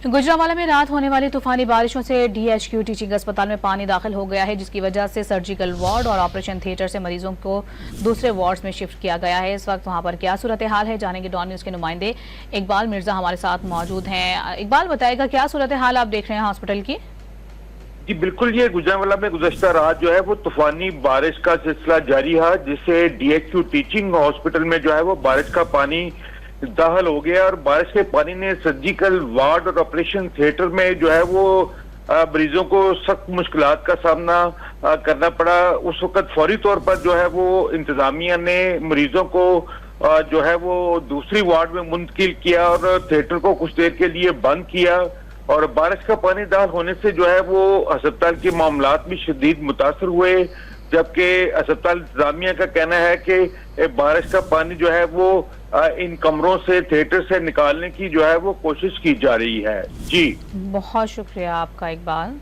गुजरांवाला में रात होने वाली तूफानी बारिशों से DHQ टीचिंग अस्पताल में पानी दाखिल हो गया है, जिसकी वजह से सर्जिकल वार्ड और ऑपरेशन थिएटर से मरीजों को दूसरे वार्ड्स में शिफ्ट किया गया है। इस वक्त वहां पर क्या सूरत हाल है, जानेंगे डॉन न्यूज के नुमाइंदे इकबाल मिर्जा हमारे साथ मौजूद हैं। इकबाल, बताएगा क्या सूरत हाल आप देख रहे हैं हॉस्पिटल की? जी बिल्कुल, ये गुजरांवाला में गुज़श्ता रात जो है वो तूफानी बारिश का सिलसिला जारी है, जिससे DHQ टीचिंग हॉस्पिटल में जो है वो बारिश का पानी दाखिल हो गया और बारिश के पानी ने सर्जिकल वार्ड और ऑपरेशन थिएटर में जो है वो मरीजों को सख्त मुश्किलात का सामना करना पड़ा। उस वक्त फौरी तौर पर जो है वो इंतजामिया ने मरीजों को जो है वो दूसरी वार्ड में मुंतकिल किया और थिएटर को कुछ देर के लिए बंद किया। और बारिश का पानी दाखिल होने से जो है वो अस्पताल के मामलात भी शदीद मुतासर हुए, जबकि अस्पताल इंतजामिया का कहना है कि बारिश का पानी जो है वो इन कमरों से, थिएटर से निकालने की जो है वो कोशिश की जा रही है। जी बहुत शुक्रिया आपका इकबाल।